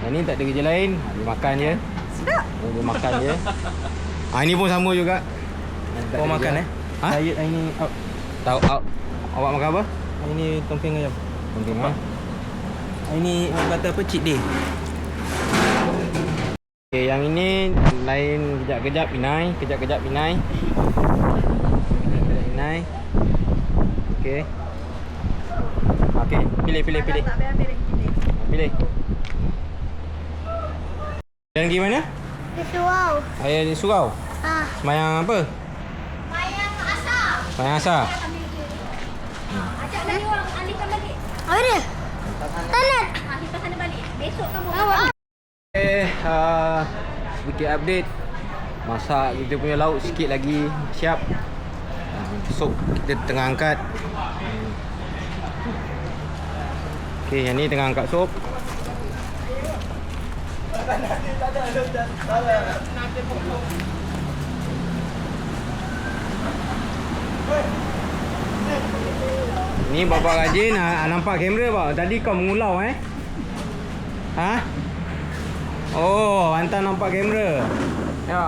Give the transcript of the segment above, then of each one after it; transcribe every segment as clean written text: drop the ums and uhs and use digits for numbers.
Yang ni tak ada kerja lain. Dia makan je. Sedap. Dia makan je. Ini pun sama juga. Kau makan Ha? Saya ini Tahu awak makan apa? ini tompeng ayam. Mungkin ah. Ini kata apa, cheat day. Okey, yang ini lain kejap-kejap Inai, kejap-kejap Inai. Kejap-kejap Inai. Okey. Okey, pilih. Tak ambil lagi kita. Pilih. Dan pergi mana? Di surau. Ayah di surau. Ah. Semayang apa? Mayang asar. Semayang asar. Ajak lagi orang alihkan balik. Apa dia? Tanat. Kita sana balik. Besok kamu. Sedikit update. Masak kita punya lauk sikit lagi siap. Sup kita tengah angkat. Okey, yang ni tengah angkat sup. Ni Bapak rajin nampak kamera pak. Tadi kau mengulau Ha? Oh, hantar nampak kamera. Ya,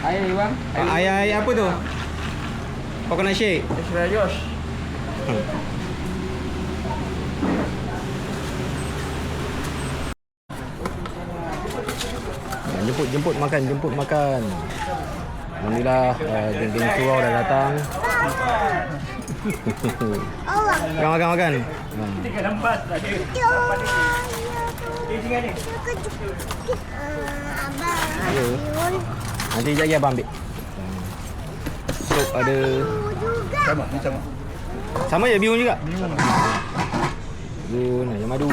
air ni bang. Air apa tu? Kau kena shake. Sudah Josh. Jemput makan. Alhamdulillah, geng-geng surau dah datang. Makan. Tiga lempas tadi. Nanti sekejap lagi abang ambil. Sup ada. Sama. Sama je bihun juga. Bihun, ayam madu.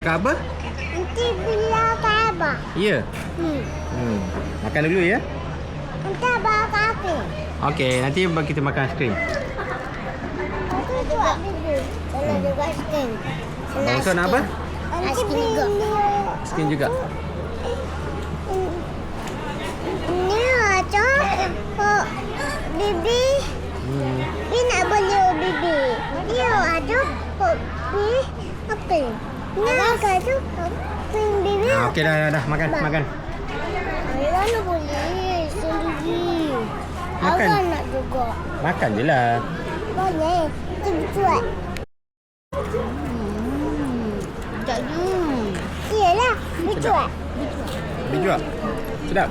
Kak apa? Nanti bila abang. Ya. Makan dulu ya. Nanti abang kafe. Okey, nanti kita makan aiskrim. Aku juga bibir. Kalau juga skin. Bangsa nak apa? Skin juga. Aiskrim juga. Ni aja. Bibi. Bibi nak beli bibi. Dia ada kopi apa? Ni ada kopi bibi. Okey dah makan. Ayah boleh sendiri. Makan. Abang nak juga. Makan je lah. Boleh. Cepat. Sekejap je. Iyalah, betul. Bijak. Sedap.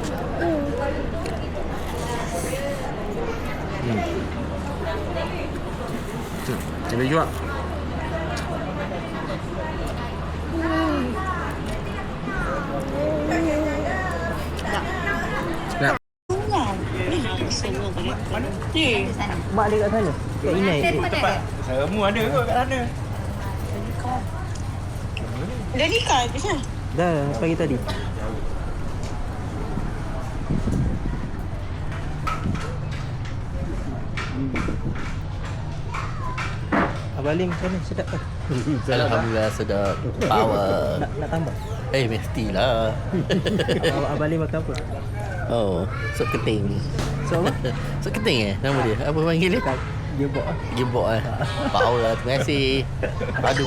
Cabai juga. Sedap. Mak dia kat sana. Kat Inai. Tempat Semua ada kot kat sana. dah nikah ke sana? Dah pagi tadi. Abang Lim macam mana? Sedap ke? Alhamdulillah sedap. Power. Nak tambah? Mestilah. Abang Lim makan apa? Oh, sup keting. So apa? Sup keting nama dia? Apa panggil dia? Gebok lah. Gebok Power. Terima kasih. Padu.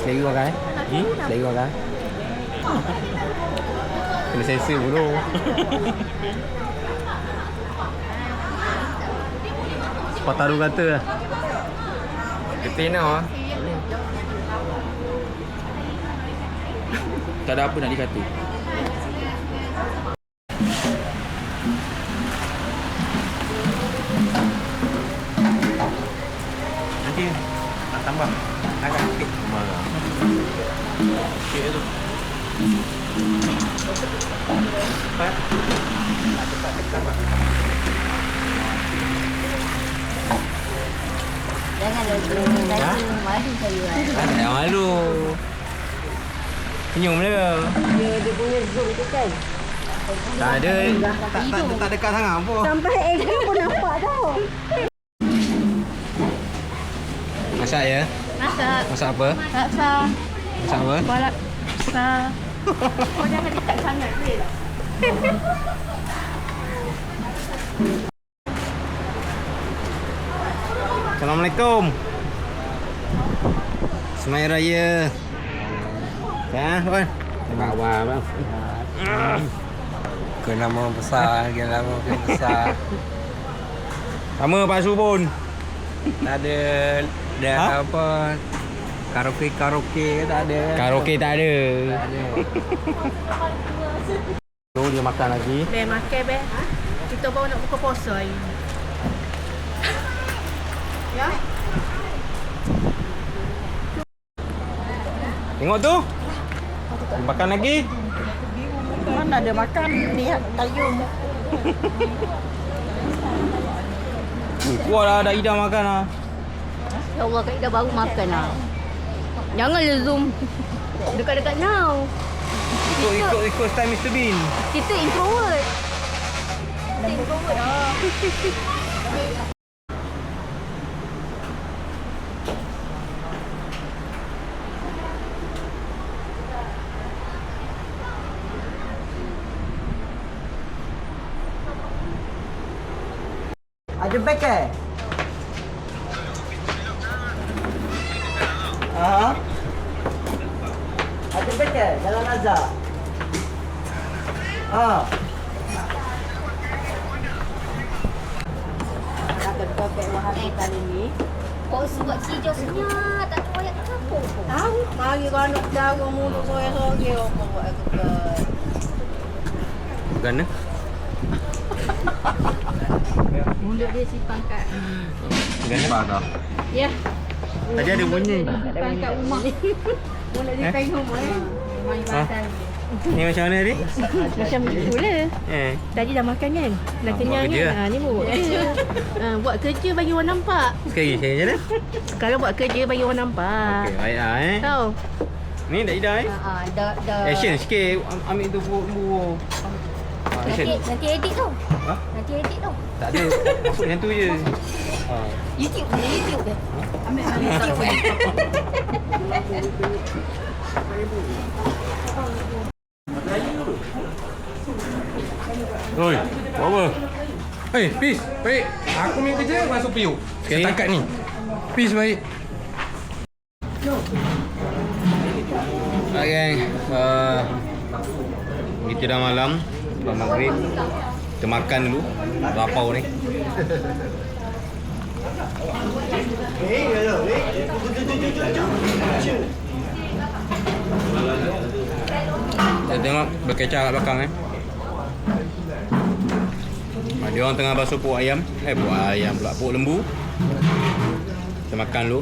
Selera makan Selera makan. Kena sensor dulu. Sepatah kata lah. Ketina lah. Tak ada apa nak dikata. Nanti nak tambah. Agak sikit. Marah. Sikit tu. Jangan lagi madu saya. Jangan malu. Senyum dia. Dia punya zoom tu kan. Tak ada. Tak dekat sangat pun. Sampai Adrian pun nampak tau. Masak ya? Masak. Masak apa? Masak. Masak apa? Balak. Masak. Kau jangan dekat sangat boleh tak? Assalamualaikum. Selamat Raya. Ya, Puan. Bawa bang. Kena nama besar, kena nama besar. Sama Pak Subun. Tak ada dah Ha? apa karaoke tak ada. Karaoke tak ada. Tak ada. Tu dia makan lagi. Be makan be. Kita baru nak buka puasa hari ni. Ya? Tengok tu. Makan lagi. Mana ada makan ni kayu. Kuat lah dah Ida makan lah. Ya Allah, Kak Ida baru makan lah. Janganlah zoom. Dekat-dekat now. Ikut style Mr. Bean. Kita introvert. Kita introvert lah. Ada beg ke? Aha. Ada beg ke? Jalan Azhar. Ha. Nak kedua beg Wahabi kali ni. Kau sebab hijau senyap. Tak tahu ayat apa. Tahu, mari kau nak jaga mulut sore-sore apa buat aku. Bukan Mulut dia simpan kat. Bukan dah. Ya. Tadi ada bunyi. Simpan kat rumah. Mulut dia simpan rumah. Main pasal. Ni macam mana ni? Macam tu lah. Tadi dah makan kan? Dah kenyang buat kerja kan? Ni buat kerja. Buat kerja bagi orang nampak. Sekali saya je dah. Sekarang buat kerja bagi orang nampak. Okey, baik lah Tahu? Ni dah Ida Dah. Action sikit. Ambil tu buah. Action. Nanti edit tu. Ha? Nanti edit tu. Tak ada. Masuk macam tu je. YouTube ke? YouTube ke? Ambil YouTube ke? Oi, buat apa? Hei, Pis, baik. Aku punya kerja masuk PU. Okey. Setakat ni. Pis baik. Baik geng. Kita dah malam. Dah maghrib. Kita makan dulu. Lapau ni. Kita tengok berkecah kat belakang dia orang tengah basuh puak ayam. Puak ayam pula, puak lembu. Kita makan dulu.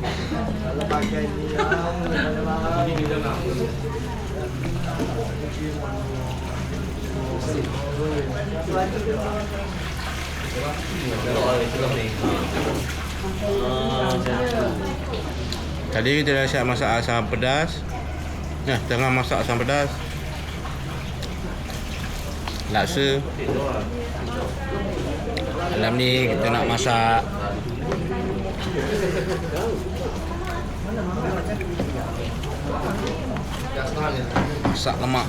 Tadi kita dah siap masak asam pedas. Nah, tengah masak asam pedas. Laksa. Dalam ni kita nak masak lemak.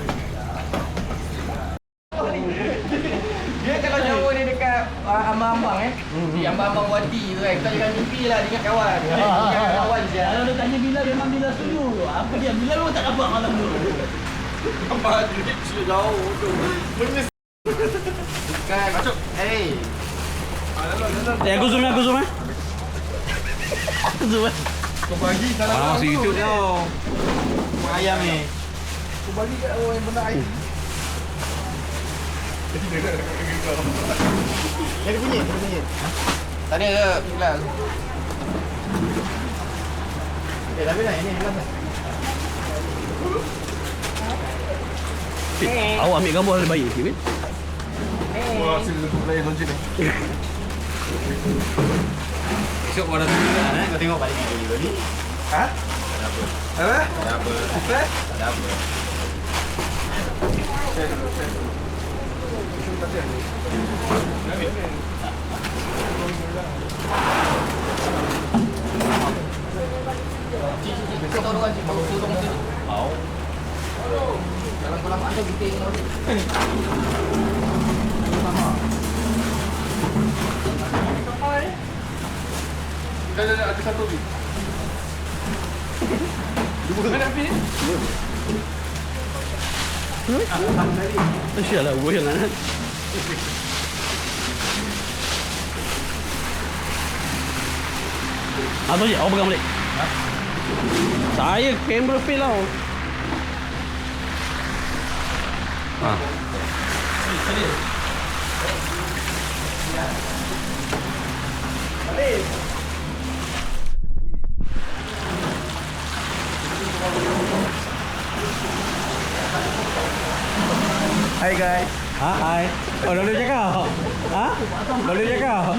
Dia kalau Jawa ni dekat ambang-ambang Di ambang-ambang Wadi tu kan. Kita jangan mimpi lah dengan kawan. Dengan kawan je. Kalau dia tanya bila memang bila setuju. Apa dia? Bila lu tak dapat malam dulu. Apa dia jauh tu. Bukan. Masuk. Hey. Aku zoom. Aku zoom. Kau bagi salah. Masuk YouTube tau. Puak ayam ni. Kau bagi kat orang yang benda air. Jadi bunyi. Tak ada ke? Kelas. Tapi lah ini kelas. Awak ambil gambar lebih baik sikit. Wah, sila play launch ni. Esok kau dah tunjuk kau tengok balik video ni. Ha? Apa? Tak apa. Tak apa. Ada satu lagi. Dua kan habis ni? Sialah, gue yang anak. Apa je? Awak pegang balik. Saya kamera fail tau. Ha. Hai guys. Hai. Oh, dah boleh cakap? Ha? Dah boleh cakap?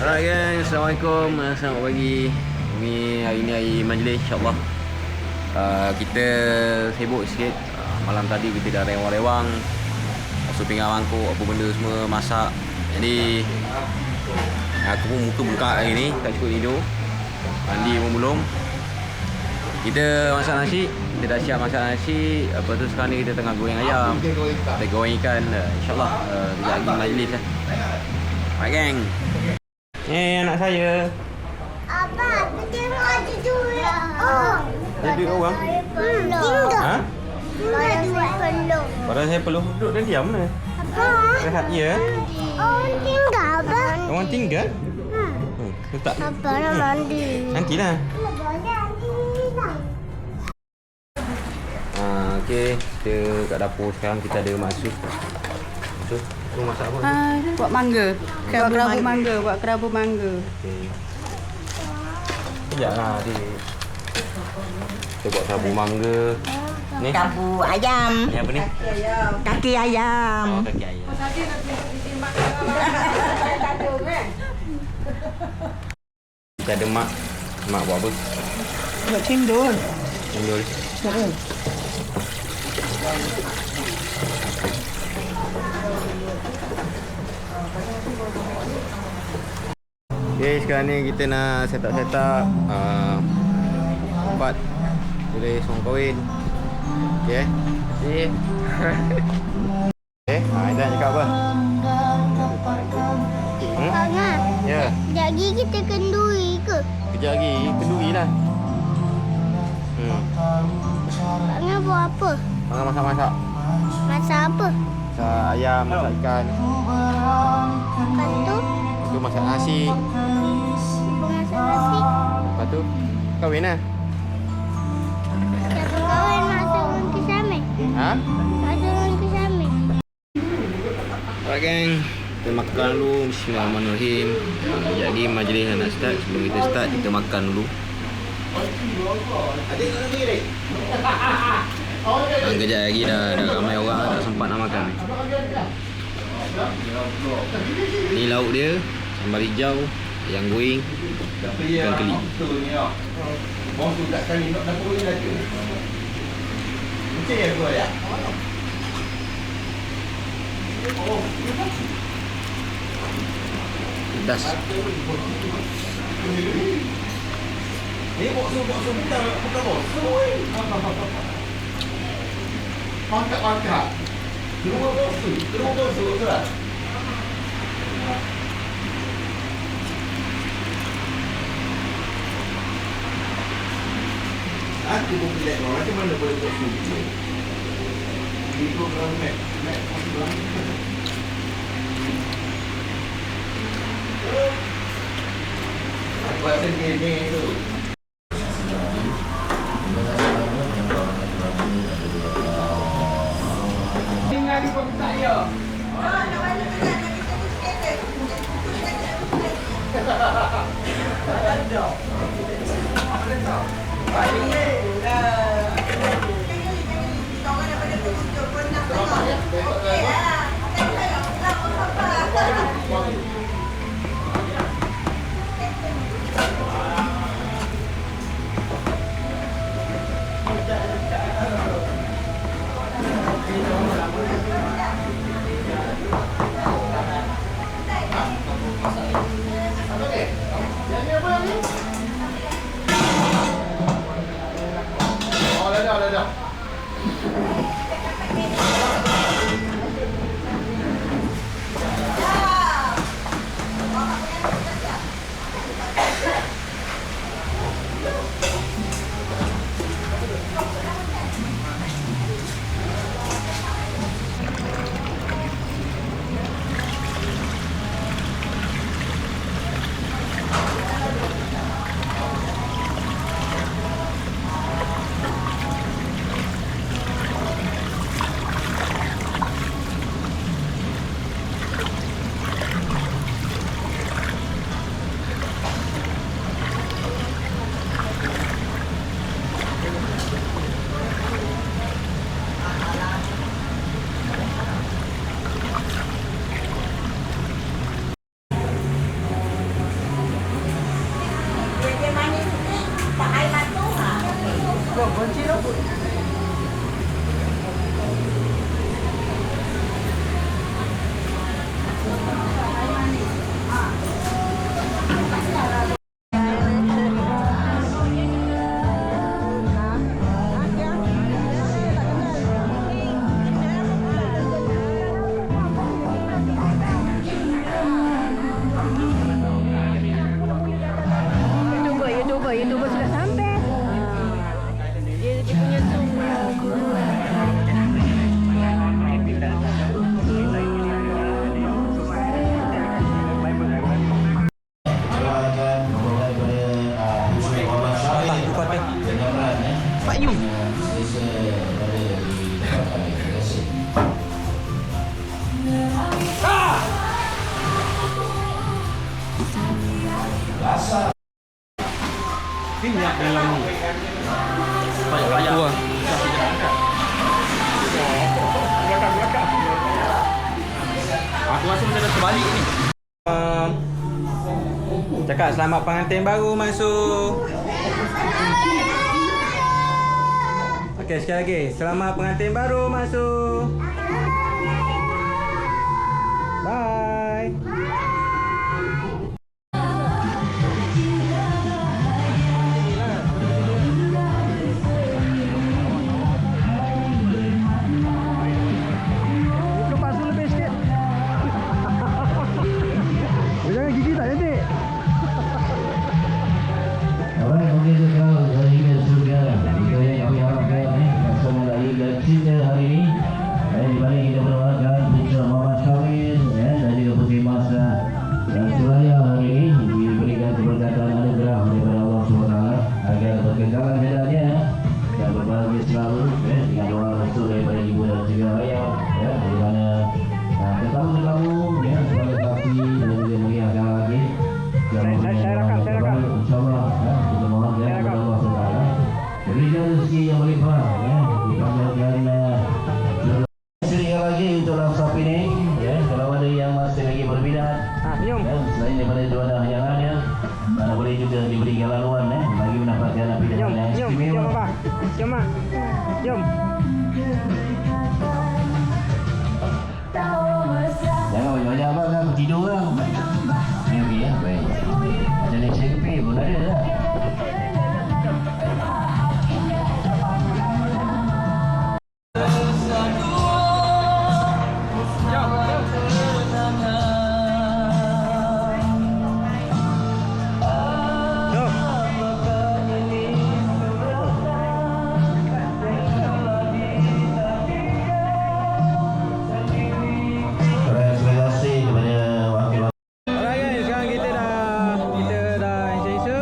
Alright gang, Assalamualaikum, selamat pagi. Hari ni hari majlis insyaAllah. Kita sibuk sikit. Malam tadi kita dah rewang-rewang, masuk pinggan mangkuk, apa benda semua, masak. Jadi aku pun muka buka hari ni, tak cukup tidur. Mandi pun belum. Kita masak nasi, kita dah siap masak nasi. Lepas tu sekarang ni kita tengah goreng ayam, kita goreng ikan. InsyaAllah sekejap lagi majlis lah. Alright gang. Anak saya. Apa? Tengok ada dua. Oh. Ada duit orang? Tinggal. Ha? Tinggal duit peluh. Padahal saya perlu duduk dan diam lah. Apa? Rehat ya. Orang tinggal apa? Orang tinggal? Letak. Apa nak mandi? Nantilah. Okey, kita kat dapur sekarang kita ada maksud. Tu masak apa? Buat mangga. Kerabu mangga. Buat kerabu mangga. Okey. Sekejaplah adik. Kita buat kerabu mangga. Ni? Kerabu ayam. Ni apa ni? Kaki ayam. Oh, kaki ayam. Kita ada mak. Mak buat apa? Buat cendol. Cendol. Okay, sekarang ni kita nak set up tempat boleh song kahwin. Okay. Okay. Okay, Aizan cakap apa? Angah, Ya, sekejap lagi kita kenduri ke? kejap lagi kenduri lah. Angah buat apa? Masak masak-masak. Masak apa? Masak ayam, masak ikan. Lepas tu, Lepas tu masak nasi. masak nasi. Lepas tu kahwin lah. Siapa kawan masak orang kesame? Ha? Masak orang kesame. Alright gang, kita makan dulu. Bismillahirrahmanirrahim. Sekejap lagi majlis nak start. Sebelum kita start, kita makan dulu. Kejap lagi dah ramai orang tak sempat nak makan. Ni lauk dia, sambal hijau, ayam goreng, ikan keli. Bos tu tak kali nak dapur ni lagi. Macam ya gua ya. Pedas. Ni bos bukan bos. Pangkat. Dua bos tu lah. Aku pun pilih macam mana boleh buat susu. Di program Mac program. Aku rasa ni tu. Tinggal di pun saya. Baik. YouTuber sudah sampai. Dia punya Zoom. Pak Yu. Minyak dalam ni. Banyak Tua. Aku rasa macam dah terbalik ni. Cakap selamat pengantin baru masuk. Okey, sekali lagi. Selamat pengantin baru masuk. Bye. Orang mungkin sekal dari surga. Itu yang kami harapkan bersama dari cinta hari ini. Di mana kita berdoakan putra Muhammad Syamil dan juga Putri Masa dan Suraya hari ini diberikan keberkatan anugerah daripada Allah SWT agar berkekalan bedanya dan berbahagia selalu dengan doa restu daripada ibu dan juga ayah di mana tetamu-tetamu sebagai saksi dan juga meriahkan lagi. Saya rakam. InsyaAllah kita mohon kepada Allah SWT berikan rezeki yang berlimpah dipanjangkan sekali lagi untuk langsap ini kalau ada yang masih lagi berminat selain daripada dua hayangannya mana boleh juga diberikan laluan bagi mendapatkan pilihan yang istimewa. Jom. Jangan banyak-banyak abang kan tidur lah. Okey ya, baik. Macam ni cekpe pun ada lah. Terima kasih kepada wakil Alright guys, sekarang kita dah Insya-Insya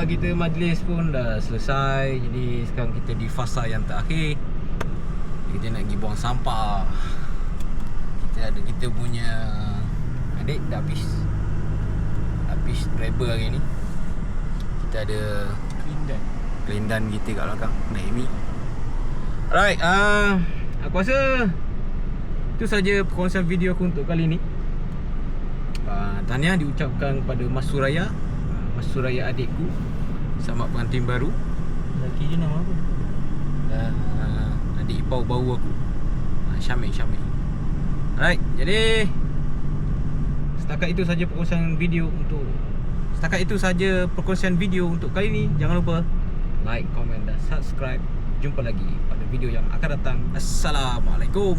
kita majlis pun dah selesai. Jadi sekarang kita di fasa yang terakhir. Kita nak pergi buang sampah. Kita ada kita punya adik dah habis driver hari ni. Kita ada Kelindan kita kat belakang, Naimi. Alright, aku rasa itu saja perkongsian video aku untuk kali ni. Tahniah diucapkan kepada Mas Suraya adikku, selamat pengantin baru. Lelaki je nama apa? Dan adik ipar baru aku, Syamil. Alright, jadi setakat itu saja perkongsian video untuk kali ni. Jangan lupa like, komen dan subscribe. Jumpa lagi pada video yang akan datang. Assalamualaikum.